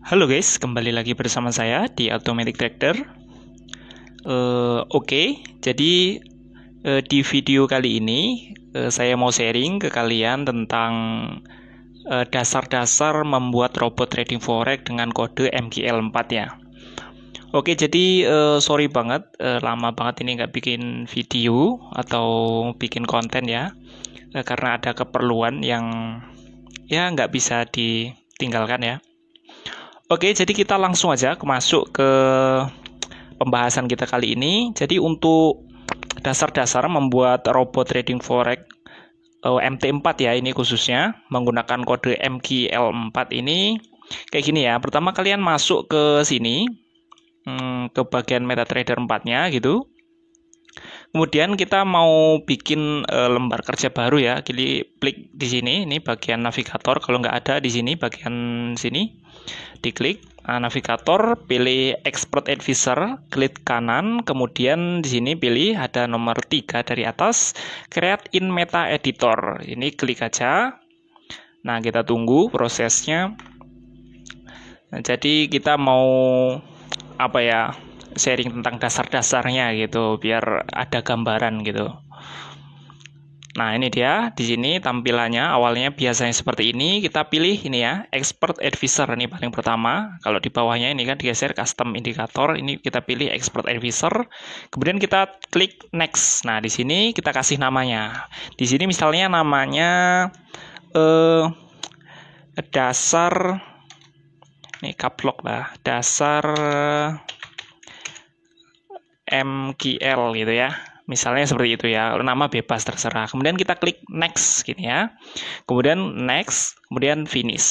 Halo guys, kembali lagi bersama saya di Automatic Tractor. Jadi di video kali ini saya mau sharing ke kalian tentang dasar-dasar membuat robot trading forex dengan kode MGL4 ya. Jadi sorry banget, lama banget ini nggak bikin video atau bikin konten ya, karena ada keperluan yang ya nggak bisa ditinggalkan ya. Jadi kita langsung aja masuk ke pembahasan kita kali ini. Jadi untuk dasar-dasar membuat robot trading forex MT4 ya, ini khususnya menggunakan kode MGL4 ini kayak gini ya. Pertama kalian masuk ke sini, ke bagian MetaTrader 4-nya gitu. Kemudian kita mau bikin lembar kerja baru ya. Klik di sini, ini bagian navigator. Kalau nggak ada di sini, bagian sini, diklik navigator, pilih Expert Advisor, klik kanan, kemudian di sini pilih ada nomor 3 dari atas, Create in Meta Editor. Ini klik aja. Nah, kita tunggu prosesnya. Nah, jadi kita mau sharing tentang dasar-dasarnya gitu, biar ada gambaran gitu. Nah, ini dia. Di sini tampilannya awalnya biasanya seperti ini. Kita pilih ini ya, Expert Advisor ini paling pertama. Kalau di bawahnya ini kan digeser Custom Indicator. Ini kita pilih Expert Advisor. Kemudian kita klik Next. Nah, di sini kita kasih namanya. Di sini misalnya namanya dasar ini caps lah, dasar MGL gitu ya. Misalnya seperti itu ya, nama bebas terserah. Kemudian kita klik next gini ya. Kemudian next, kemudian finish.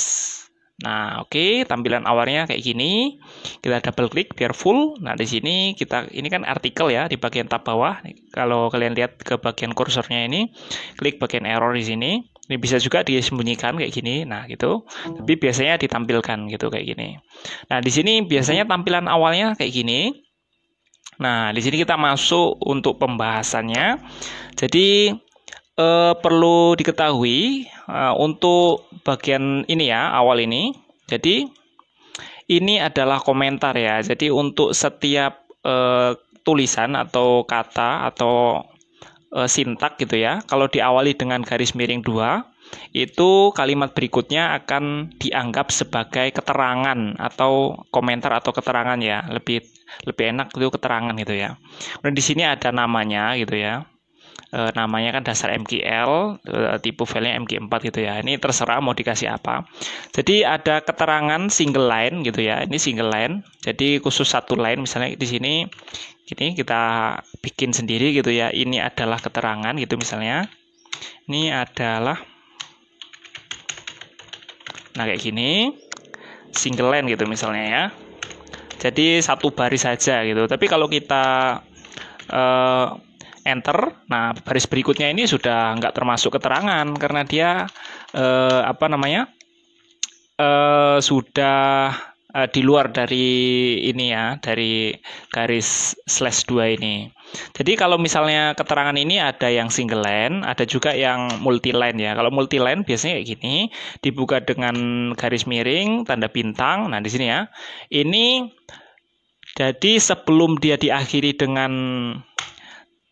Nah, tampilan awalnya kayak gini. Kita double klik biar full. Nah, di sini ini kan artikel ya di bagian tab bawah. Kalau kalian lihat ke bagian kursornya ini, klik bagian error di sini. Ini bisa juga disembunyikan kayak gini. Nah, gitu. Tapi biasanya ditampilkan gitu kayak gini. Nah, di sini biasanya tampilan awalnya kayak gini. Nah, di sini kita masuk untuk pembahasannya. Jadi perlu diketahui untuk bagian ini ya, awal ini. Jadi ini adalah komentar ya. Jadi untuk setiap tulisan atau kata atau sintak gitu ya, kalau diawali dengan garis miring 2, itu kalimat berikutnya akan dianggap sebagai keterangan atau komentar atau keterangan ya, lebih enak itu keterangan gitu ya. Dan di sini ada namanya gitu ya, namanya kan dasar MGL, tipe filenya MG4 gitu ya. Ini terserah mau dikasih apa. Jadi ada keterangan single line gitu ya, ini single line, jadi khusus satu line. Misalnya di sini gini kita bikin sendiri gitu ya, ini adalah keterangan gitu misalnya, ini adalah, nah kayak gini single line gitu misalnya ya, jadi satu baris saja gitu. Tapi kalau kita enter, nah baris berikutnya ini sudah nggak termasuk keterangan karena dia sudah di luar dari ini ya, dari garis slash 2 ini. Jadi kalau misalnya keterangan ini ada yang single line, ada juga yang multi line ya. Kalau multi line biasanya kayak gini, dibuka dengan garis miring, tanda bintang. Nah, di sini ya. Ini jadi sebelum dia diakhiri dengan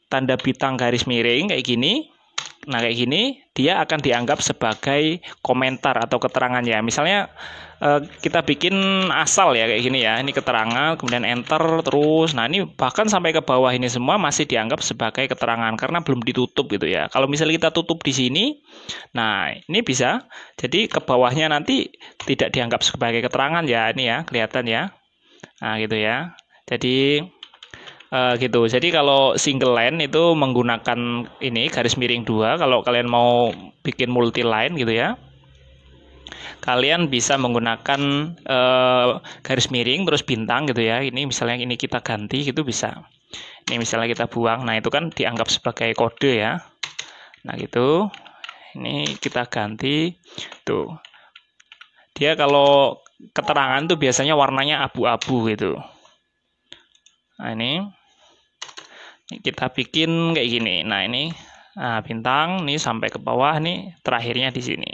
tanda bintang garis miring kayak gini, nah kayak gini dia akan dianggap sebagai komentar atau keterangan ya. Misalnya kita bikin asal ya kayak gini ya, ini keterangan, kemudian enter terus. Nah, ini bahkan sampai ke bawah ini semua masih dianggap sebagai keterangan karena belum ditutup gitu ya. Kalau misalnya kita tutup di sini, nah ini bisa jadi ke bawahnya nanti tidak dianggap sebagai keterangan ya, ini ya kelihatan ya. Nah gitu ya. Jadi gitu. Jadi kalau single line itu menggunakan ini garis miring 2. Kalau kalian mau bikin multi line gitu ya, kalian bisa menggunakan garis miring terus bintang gitu ya. Ini misalnya ini kita ganti gitu bisa. Ini misalnya kita buang. Nah, itu kan dianggap sebagai kode ya. Nah, gitu. Ini kita ganti. Tuh. Dia kalau keterangan tuh biasanya warnanya abu-abu gitu. Nah, ini kita bikin kayak gini. Nah, ini bintang nih sampai ke bawah nih, terakhirnya di sini.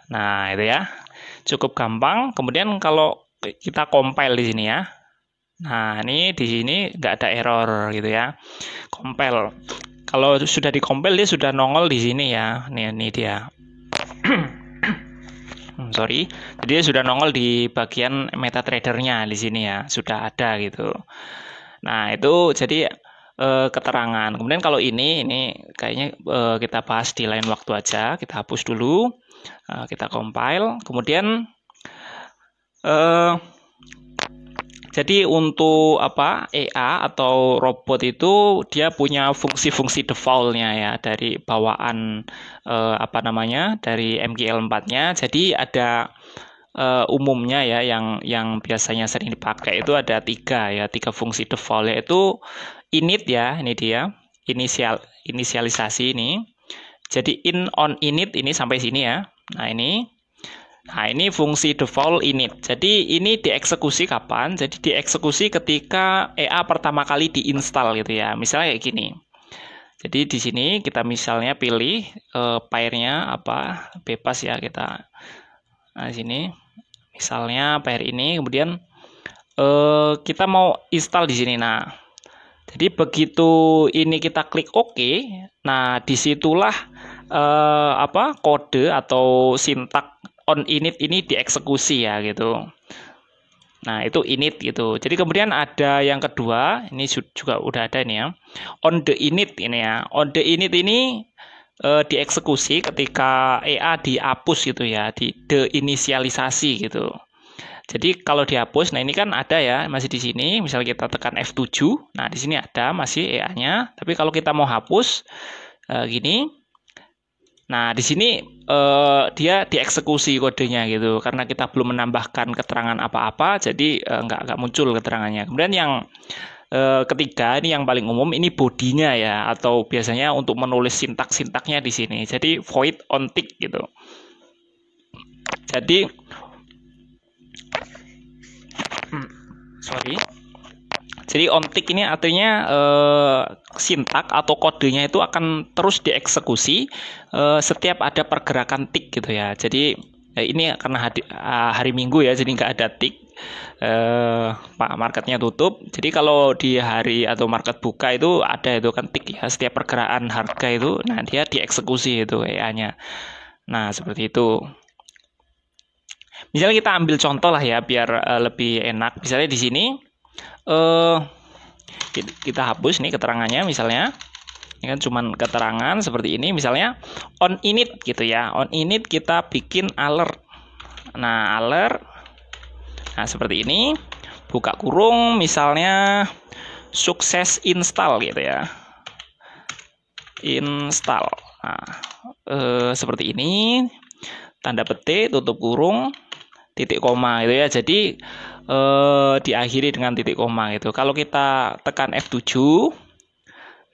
Nah, itu ya. Cukup gampang. Kemudian kalau kita compile di sini ya. Nah, ini di sini nggak ada error gitu ya. Compile. Kalau sudah di-compile dia sudah nongol di sini ya. Ini dia. Sorry. Jadi dia sudah nongol di bagian MetaTrader-nya di sini ya. Sudah ada gitu. Nah, itu jadi keterangan. Kemudian kalau ini kayaknya kita bahas di lain waktu aja. Kita hapus dulu. Kita compile. Kemudian jadi untuk EA atau robot itu dia punya fungsi-fungsi default-nya ya dari bawaan dari MGL4-nya. Jadi ada umumnya ya yang biasanya sering dipakai itu ada tiga fungsi default, yaitu init ya, ini dia inisialisasi ini. Jadi on init ini sampai sini ya. Nah ini fungsi default init. Jadi ini dieksekusi kapan? Jadi dieksekusi ketika EA pertama kali diinstal gitu ya. Misalnya kayak gini. Jadi di sini kita misalnya pilih pairnya bebas ya kita. Nah sini misalnya pair ini, kemudian kita mau install di sini. Nah jadi begitu ini kita klik OK, nah disitulah kode atau sintak on init ini dieksekusi ya gitu. Nah itu init gitu. Jadi kemudian ada yang kedua, ini juga udah ada ini ya, on the init ini ya. On the init ini dieksekusi ketika EA dihapus gitu ya, di deinisialisasi gitu. Jadi kalau dihapus, nah ini kan ada ya, masih di sini. Misalnya kita tekan F7, nah di sini ada masih EA-nya. Tapi kalau kita mau hapus gini, nah di sini dia dieksekusi kodenya gitu, karena kita belum menambahkan keterangan apa-apa, jadi nggak muncul keterangannya. Kemudian yang ketiga ini yang paling umum, ini bodinya ya, atau biasanya untuk menulis sintak-sintaknya di sini. Jadi void on tick gitu. Jadi Jadi on tick ini artinya sintak atau kodenya itu akan terus dieksekusi setiap ada pergerakan tick gitu ya. Jadi ini karena hari Minggu ya, jadi nggak ada tick, marketnya tutup. Jadi kalau di hari atau market buka itu ada itu kan tick ya, setiap pergerakan harga itu, nah dia dieksekusi itu EA-nya. Nah seperti itu. Misalnya kita ambil contoh lah ya biar lebih enak. Misalnya di sini kita hapus nih keterangannya, misalnya ini kan cuman keterangan seperti ini. Misalnya on init gitu ya, on init kita bikin alert. Nah alert, nah seperti ini, buka kurung, misalnya sukses install gitu ya, install. Nah seperti ini, tanda petik, tutup kurung, titik koma gitu ya. Jadi diakhiri dengan titik koma gitu. Kalau kita tekan F7,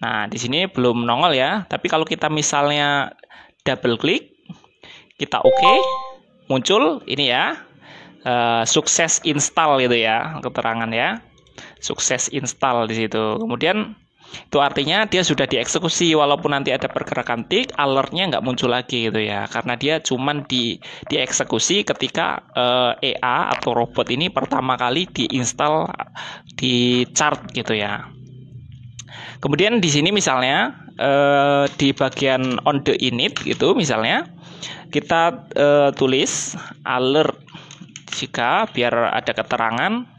nah di sini belum nongol ya. Tapi kalau kita misalnya double klik, kita OK, muncul ini ya, sukses install gitu ya, keterangan ya, sukses install di situ. Kemudian itu artinya dia sudah dieksekusi, walaupun nanti ada pergerakan tick, alertnya nggak muncul lagi gitu ya, karena dia cuman dieksekusi ketika EA atau robot ini pertama kali diinstal di chart gitu ya. Kemudian di sini misalnya di bagian on the init gitu, misalnya kita tulis alert jika biar ada keterangan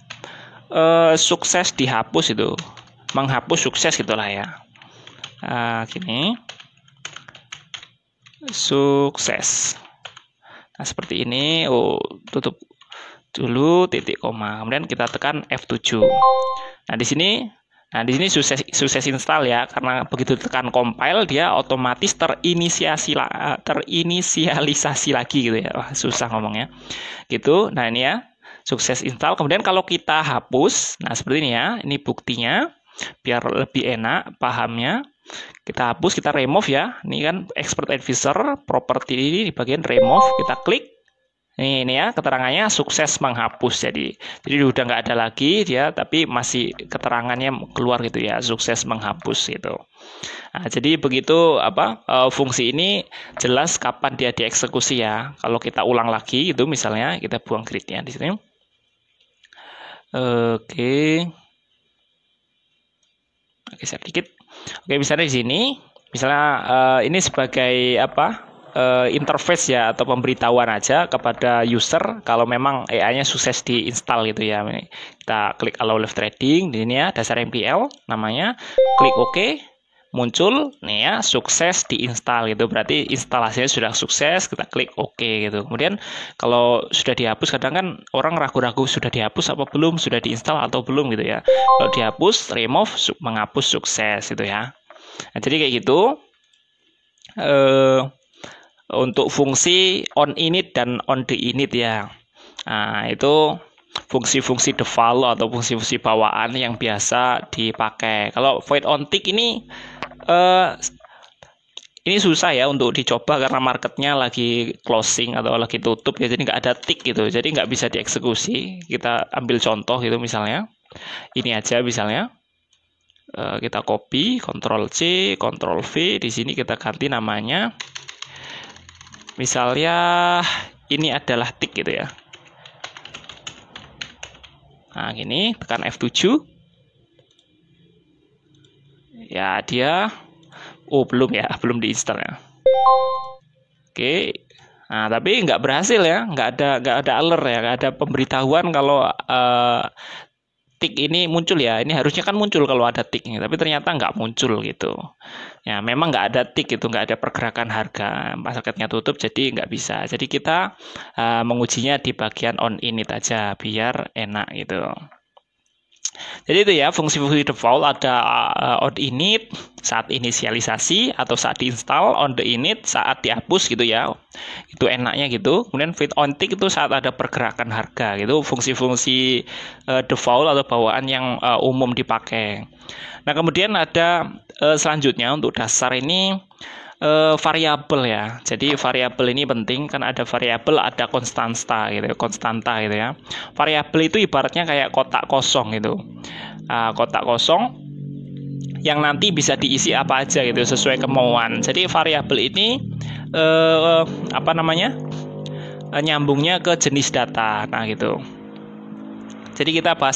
sukses dihapus itu, menghapus sukses gitulah ya. Gini, sukses. Nah seperti ini. Tutup dulu titik koma. Kemudian kita tekan F7. Nah di sini sukses install ya, karena begitu tekan compile dia otomatis terinisialisasi lagi gitu ya. Wah, susah ngomongnya. Gitu. Nah ini ya, sukses install. Kemudian kalau kita hapus, nah seperti ini ya. Ini buktinya. Biar lebih enak pahamnya, kita hapus, kita remove ya. Ini kan expert advisor property ini di bagian remove, kita klik. Ini ya keterangannya sukses menghapus. Jadi udah nggak ada lagi dia, tapi masih keterangannya keluar gitu ya, sukses menghapus gitu. Nah, jadi begitu fungsi ini jelas kapan dia dieksekusi ya. Kalau kita ulang lagi itu misalnya kita buang gridnya di sini. Oke, sedikit. Oke, misalnya di sini, misalnya ini sebagai interface ya, atau pemberitahuan aja kepada user kalau memang AI-nya sukses diinstal gitu ya. Kita klik allow live trading, di sini ya dasar MPL namanya, klik OK, muncul nih ya sukses diinstal gitu, berarti instalasinya sudah sukses, kita klik OK gitu. Kemudian kalau sudah dihapus, kadang kan orang ragu-ragu sudah dihapus apa belum, sudah diinstal atau belum gitu ya. Kalau dihapus, remove, menghapus sukses gitu ya. Nah, jadi kayak gitu untuk fungsi on init dan on the init ya. Nah, itu fungsi-fungsi default atau fungsi-fungsi bawaan yang biasa dipakai. Kalau void on tick ini susah ya untuk dicoba karena marketnya lagi closing atau lagi tutup ya, jadi nggak ada tick gitu, jadi nggak bisa dieksekusi. Kita ambil contoh gitu misalnya, ini aja misalnya. Kita copy, Ctrl C, Ctrl V, di sini kita ganti namanya. Misalnya ini adalah tick gitu ya. Nah, gini, tekan F7. Ya, dia belum ya, belum diinstal ya. Oke. Nah, tapi nggak berhasil ya, nggak ada alert ya, nggak ada pemberitahuan kalau tick ini muncul ya. Ini harusnya kan muncul kalau ada ticknya, tapi ternyata nggak muncul gitu. Ya, memang nggak ada tick itu, nggak ada pergerakan harga, marketnya tutup, jadi nggak bisa. Jadi kita mengujinya di bagian on init aja biar enak gitu. Jadi itu ya fungsi-fungsi default, ada on init saat inisialisasi atau saat diinstal, on the init saat dihapus gitu ya. Itu enaknya gitu. Kemudian fit on tick itu saat ada pergerakan harga gitu. Fungsi-fungsi default atau bawaan yang umum dipakai. Nah, kemudian ada selanjutnya untuk dasar ini variabel ya. Jadi variabel ini penting kan, ada variabel, ada konstanta gitu ya. Variabel itu ibaratnya kayak kotak kosong gitu. Kotak kosong yang nanti bisa diisi apa aja gitu sesuai kemauan. Jadi variabel ini nyambungnya ke jenis data. Nah, gitu. Jadi kita bahas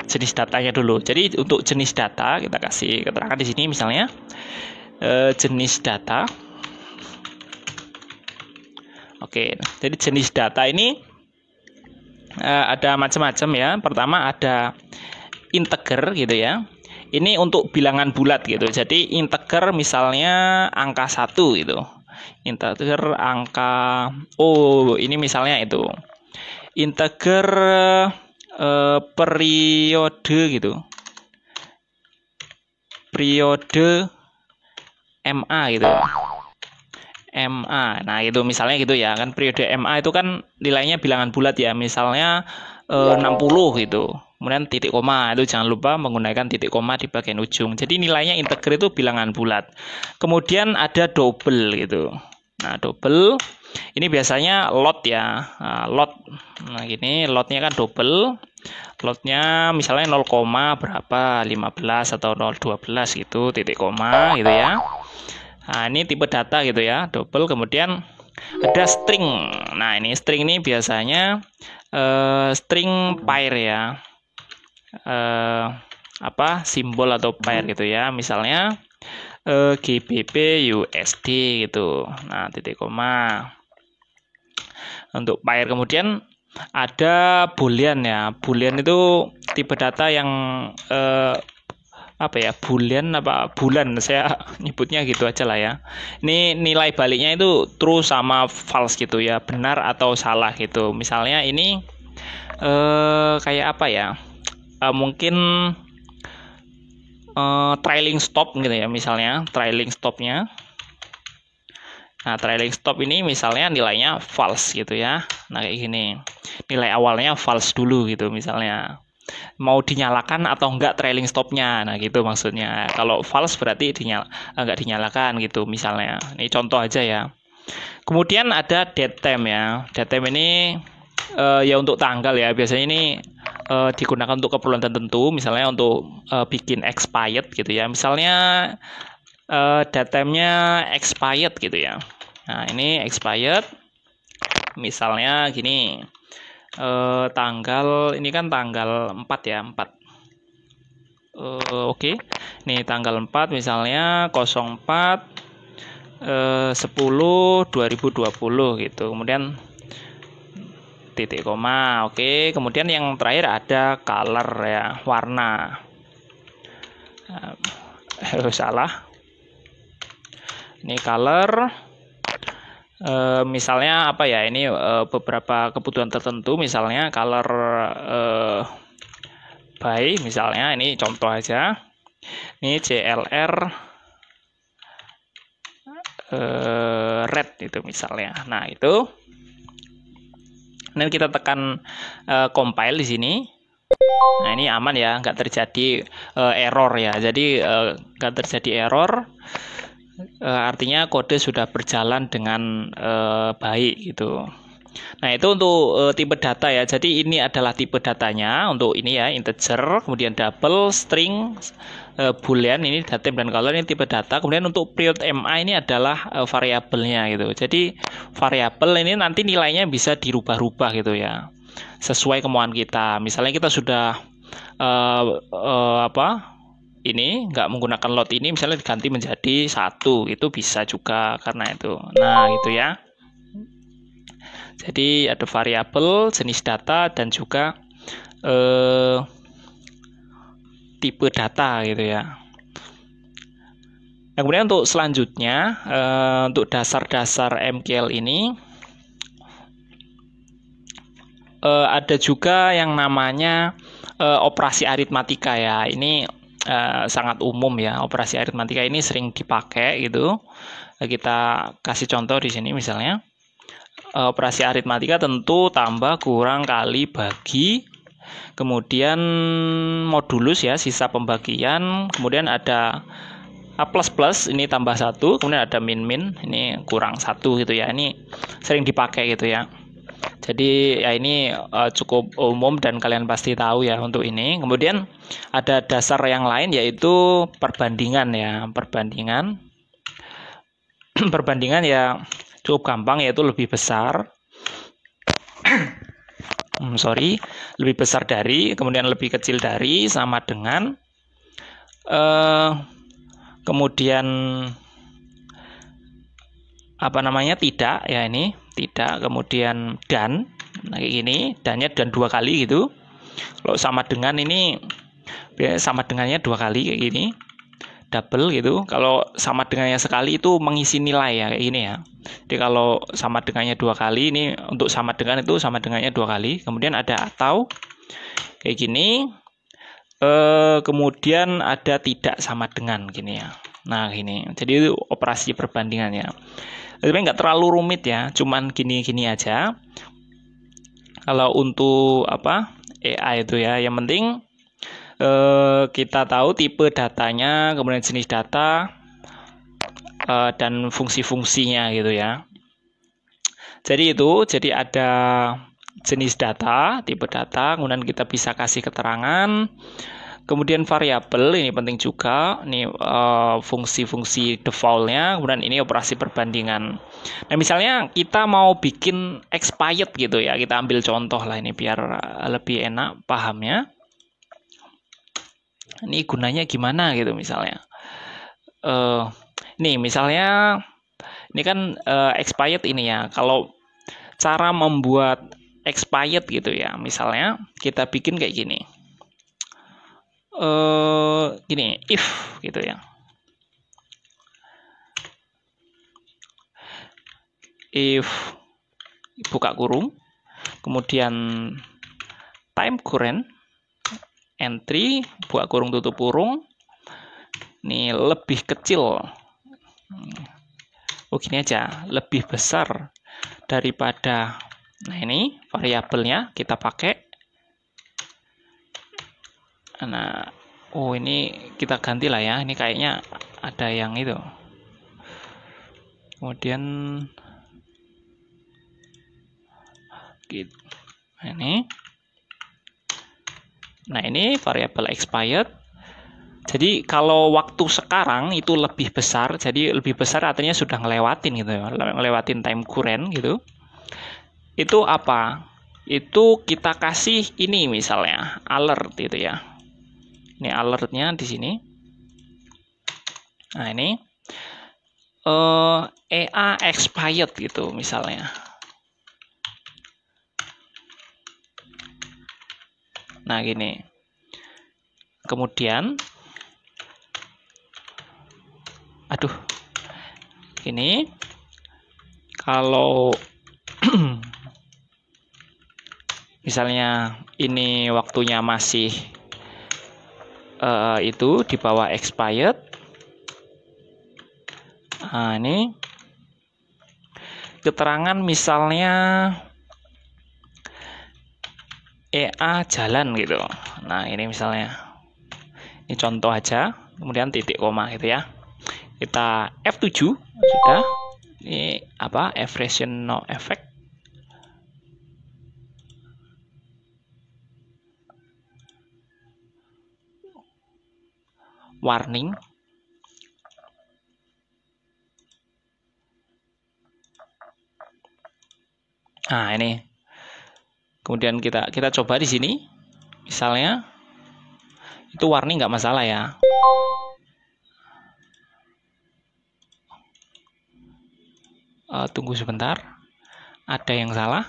jenis datanya dulu. Jadi untuk jenis data kita kasih keterangan di sini misalnya jenis data. Oke, jadi jenis data ini ada macam-macam ya. Pertama ada integer gitu ya. Ini untuk bilangan bulat gitu. Jadi integer misalnya angka 1 gitu. Integer angka ini misalnya itu. Integer periode gitu. Periode MA gitu. MA. Nah, itu misalnya gitu ya. Kan periode MA itu kan nilainya bilangan bulat ya. Misalnya 60 gitu. Kemudian titik koma, itu jangan lupa menggunakan titik koma di bagian ujung. Jadi nilainya integer itu bilangan bulat. Kemudian ada double gitu. Nah, double ini biasanya lot ya. Lot. Nah, gini lotnya kan double. Lotnya misalnya 0, berapa, 15 atau 0,12 gitu, titik koma gitu ya. Nah, ini tipe data gitu ya, double. Kemudian ada string. Nah, ini string ini biasanya string pair ya. Simbol atau pair gitu ya. Misalnya GBP USD gitu. Nah, titik koma. Untuk pair. Kemudian ada boolean ya. Boolean itu tipe data yang bulan, saya nyebutnya gitu aja lah ya. Ini nilai baliknya itu true sama false gitu ya, benar atau salah gitu. Misalnya ini kayak apa ya, mungkin trailing stop gitu ya, misalnya trailing stopnya. Nah, trailing stop ini misalnya nilainya false gitu ya. Nah, kayak gini, nilai awalnya false dulu gitu misalnya. Mau dinyalakan atau enggak trailing stopnya, nah gitu maksudnya. Kalau false berarti enggak dinyalakan gitu misalnya. Ini contoh aja ya. Kemudian ada datetime ya. Datetime ini ya untuk tanggal ya. Biasanya ini digunakan untuk keperluan tertentu, misalnya untuk bikin expired gitu ya. Misalnya datetime-nya expired gitu ya. Nah, ini expired. Misalnya gini. Tanggal ini kan tanggal 4 ya, 4. Oke. Nih tanggal 4 misalnya 04 10 2020 gitu. Kemudian titik koma. Oke, kemudian yang terakhir ada color ya, warna. Salah. Ini color. Misalnya apa ya? Ini beberapa kebutuhan tertentu, misalnya color by, misalnya ini contoh aja. Ini CLR red itu misalnya. Nah, itu. Nanti kita tekan compile di sini. Nah, ini aman ya, nggak terjadi error ya. Jadi nggak terjadi error. Artinya kode sudah berjalan dengan baik gitu. Nah, itu untuk tipe data ya. Jadi ini adalah tipe datanya untuk ini ya, integer, kemudian double, string, boolean, ini datem dan color, ini tipe data. Kemudian untuk period MA ini adalah variabelnya gitu. Jadi variabel ini nanti nilainya bisa dirubah-rubah gitu ya, sesuai kemauan kita. Misalnya kita sudah ini nggak menggunakan load ini, misalnya diganti menjadi 1, itu bisa juga karena itu. Nah, gitu ya. Jadi ada variabel, jenis data, dan juga tipe data gitu ya. Nah, kemudian untuk selanjutnya, untuk dasar-dasar MQL ini ada juga yang namanya operasi aritmatika ya. Ini sangat umum ya, operasi aritmatika ini sering dipakai gitu. Kita kasih contoh di sini misalnya. Operasi aritmatika tentu tambah, kurang, kali, bagi, kemudian modulus ya, sisa pembagian, kemudian ada A++, ini tambah 1, kemudian ada min-min, ini kurang 1 gitu ya. Ini sering dipakai gitu ya. Jadi ya ini cukup umum dan kalian pasti tahu ya untuk ini. Kemudian ada dasar yang lain yaitu perbandingan ya, perbandingan. Perbandingan ya cukup gampang, yaitu lebih besar lebih besar dari, kemudian lebih kecil dari, sama dengan, kemudian tidak ya, ini tidak, kemudian dan, nah kayak gini, dannya dan 2 kali gitu. Kalau sama dengan ini sama dengannya 2 kali kayak gini, double gitu. Kalau sama dengannya sekali itu mengisi nilai ya, kayak gini ya. Jadi kalau sama dengannya 2 kali, ini untuk sama dengan itu sama dengannya 2 kali. Kemudian ada atau kayak gini. Kemudian ada tidak sama dengan gini ya. Nah gini. Jadi itu operasi perbandingan ya. Tapi nggak terlalu rumit ya. Cuman gini-gini aja. Kalau untuk AI itu ya, yang penting kita tahu tipe datanya, kemudian jenis data, dan fungsi-fungsinya gitu ya. Jadi ada jenis data, tipe data, kemudian kita bisa kasih keterangan, kemudian variabel, ini penting juga, ini fungsi-fungsi default-nya, kemudian ini operasi perbandingan. Nah, misalnya kita mau bikin expired gitu ya, kita ambil contoh lah ini biar lebih enak pahamnya. Ini gunanya gimana gitu misalnya. Nih misalnya ini kan expired ini ya. Kalau cara membuat expired gitu ya, misalnya kita bikin kayak gini. Gini, if gitu ya. If buka kurung, kemudian time current entry, buka kurung tutup kurung, ini lebih kecil, gini aja, lebih besar daripada, nah ini variabelnya kita pakai. Nah, ini kita ganti lah ya, ini kayaknya ada yang itu. Kemudian gitu. Nah, ini variabel expired. Jadi kalau waktu sekarang itu lebih besar, jadi lebih besar artinya sudah ngelewatin gitu ya, ngelewatin time current gitu. Itu apa? Itu kita kasih ini misalnya alert gitu ya. Ini alertnya di sini. Nah, ini EA expired gitu misalnya. Nah, gini. Kemudian ini kalau misalnya ini waktunya masih itu di bawah expired. Nah, ini keterangan misalnya EA jalan gitu. Nah, ini misalnya. Ini contoh aja, kemudian titik koma gitu ya. Kita F7 sudah. Ini apa? Efficient no effect. Warning. Nah, ini. Kemudian kita coba di sini. Misalnya itu warning nggak masalah ya. Tunggu sebentar. Ada yang salah.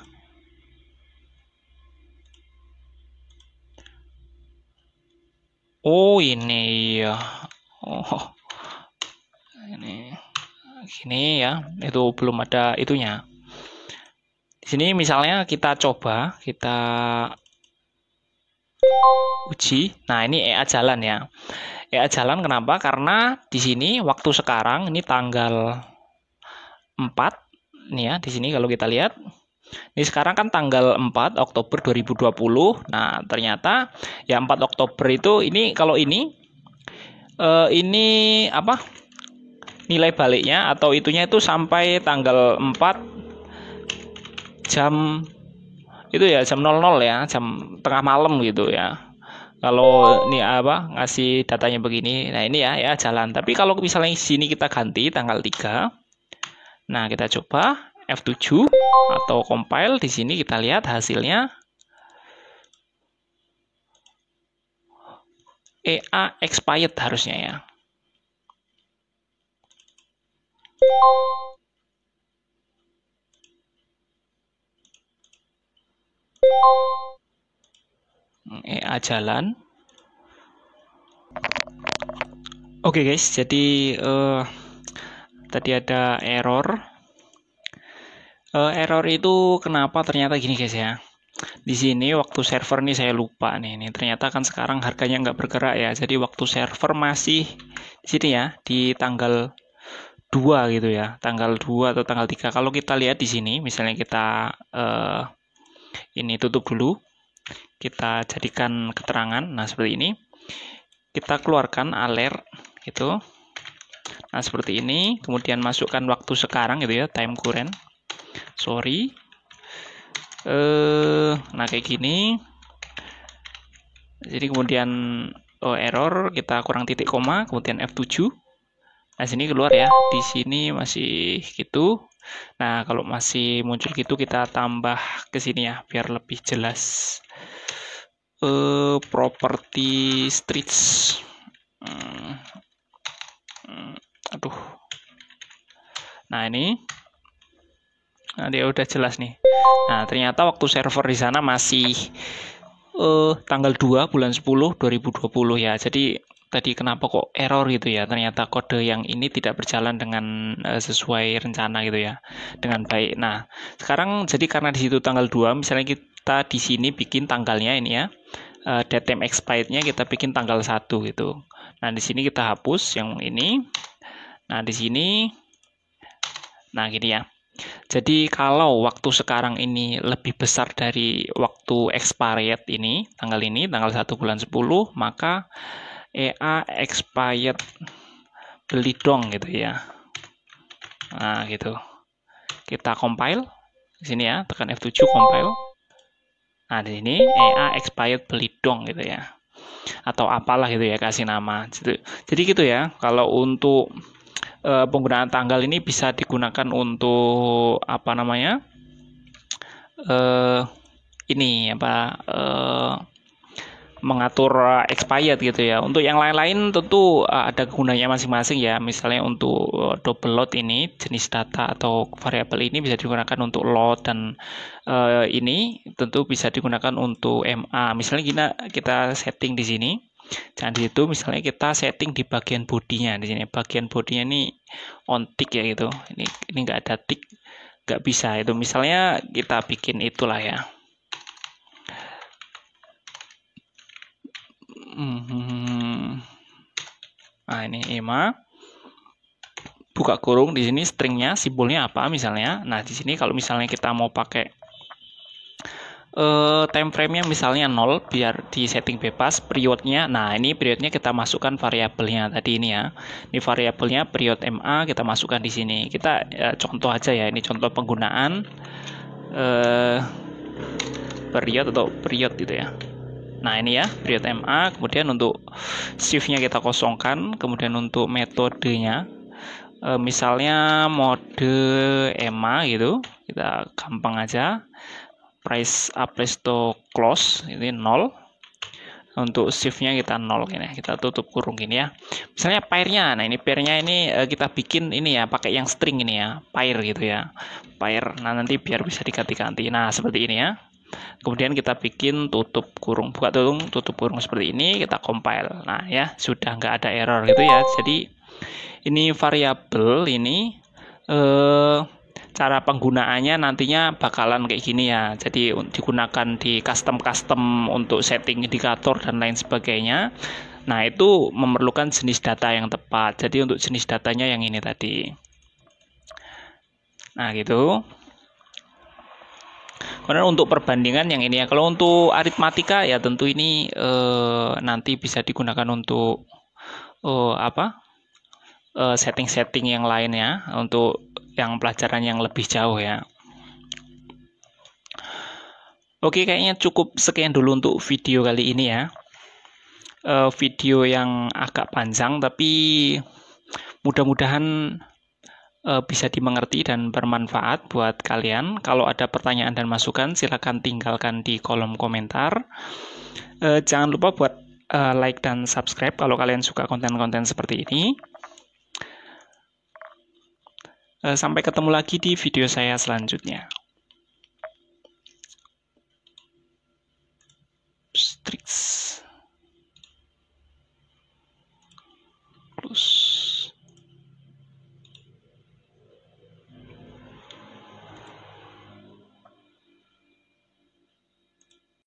Oh, ini ya. Oh. Ini ya. Itu belum ada itunya. Di sini misalnya kita coba, kita uji. Nah, ini EA jalan ya. EA jalan kenapa? Karena di sini waktu sekarang ini tanggal 4 nih ya, di sini kalau kita lihat. Ini sekarang kan tanggal 4 Oktober 2020. Nah, ternyata ya 4 Oktober itu ini kalau ini apa? Nilai baliknya atau itunya itu sampai tanggal 4 jam itu ya jam 00 ya, jam tengah malam gitu ya. Kalau ini apa ngasih datanya begini, nah ini ya jalan. Tapi kalau misalnya sini kita ganti tanggal 3, nah kita coba F7 atau compile, di sini kita lihat hasilnya EA expired harusnya ya. EA jalan. Oke guys, jadi tadi ada error. Error itu kenapa ternyata gini guys ya. Di sini waktu server nih saya lupa nih. Ini ternyata kan sekarang harganya nggak bergerak ya. Jadi waktu server masih di sini ya, di tanggal 2 gitu ya. Tanggal 2 atau tanggal 3. Kalau kita lihat di sini, misalnya kita ini tutup dulu. Kita jadikan keterangan. Nah, seperti ini. Kita keluarkan alert gitu. Nah, seperti ini. Kemudian masukkan waktu sekarang gitu ya, time current. Sorry. Nah kayak gini. Jadi kemudian error, kita kurang titik koma, kemudian F7. Nah sini keluar ya. Di sini masih gitu. Nah kalau masih muncul gitu kita tambah ke sini ya biar lebih jelas. Property streets. Aduh. Nah ini. Nah, dia udah jelas nih. Nah, ternyata waktu server di sana masih tanggal 2 bulan 10 2020 ya. Jadi tadi kenapa kok error gitu ya? Ternyata kode yang ini tidak berjalan dengan sesuai rencana gitu ya. Dengan baik. Nah, sekarang jadi karena di situ tanggal 2, misalnya kita di sini bikin tanggalnya ini ya. Date time expired-nya kita bikin tanggal 1 gitu. Nah, di sini kita hapus yang ini. Nah, di sini nah gini ya. Jadi kalau waktu sekarang ini lebih besar dari waktu expired ini, tanggal 1 bulan 10, maka EA expired beli dong gitu ya. Nah, gitu. Kita compile di sini ya, tekan F7 compile. Nah, di sini EA expired beli dong gitu ya. Atau apalah gitu ya, kasih nama. Jadi gitu ya. Kalau untuk penggunaan tanggal ini bisa digunakan untuk apa namanya? Ini apa mengatur expired gitu ya. Untuk yang lain-lain tentu ada gunanya masing-masing ya. Misalnya untuk double load ini jenis data atau variabel ini bisa digunakan untuk load dan ini tentu bisa digunakan untuk MA. Misalnya kita setting di sini. Jangan di situ misalnya kita setting di bagian bodinya di sini. Bagian bodinya ini on tick ya gitu. Ini nggak ada tick, nggak bisa itu. Misalnya kita bikin itulah ya. Nah, ini EMA. Buka kurung di sini stringnya, simbolnya apa misalnya. Nah, di sini kalau misalnya kita mau pakai time frame-nya misalnya 0 biar di setting bebas, periodnya. Nah, ini periodnya kita masukkan variabelnya tadi ini ya. Ini variabelnya period MA kita masukkan di sini. Kita contoh aja ya, ini contoh penggunaan period atau period gitu ya. Nah, ini ya, period MA, kemudian untuk shift-nya kita kosongkan, kemudian untuk metodenya, misalnya mode EMA gitu, kita gampang aja, price up, price to close, ini 0, untuk shift-nya kita 0, ini kita tutup kurung gini ya. Misalnya pair-nya, nah ini pair-nya ini kita bikin ini ya, pakai yang string ini ya, pair gitu ya, pair, nah nanti biar bisa diganti-ganti, nah seperti ini ya. Kemudian kita bikin tutup kurung, buka kurung, tutup kurung seperti ini, kita compile. Nah ya, sudah nggak ada error gitu ya. Jadi ini variabel ini cara penggunaannya nantinya bakalan kayak gini ya. Jadi digunakan di custom untuk setting indikator dan lain sebagainya. Nah itu memerlukan jenis data yang tepat. Jadi untuk jenis datanya yang ini tadi. Nah gitu. Kemudian untuk perbandingan yang ini ya, kalau untuk aritmatika ya tentu ini nanti bisa digunakan untuk setting-setting yang lainnya, untuk yang pelajaran yang lebih jauh ya. Oke, kayaknya cukup sekian dulu untuk video kali ini ya. Video yang agak panjang tapi mudah-mudahan bisa dimengerti dan bermanfaat buat kalian. Kalau ada pertanyaan dan masukan, silakan tinggalkan di kolom komentar. Jangan lupa buat like dan subscribe kalau kalian suka konten-konten seperti ini. Sampai ketemu lagi di video saya selanjutnya. Strix.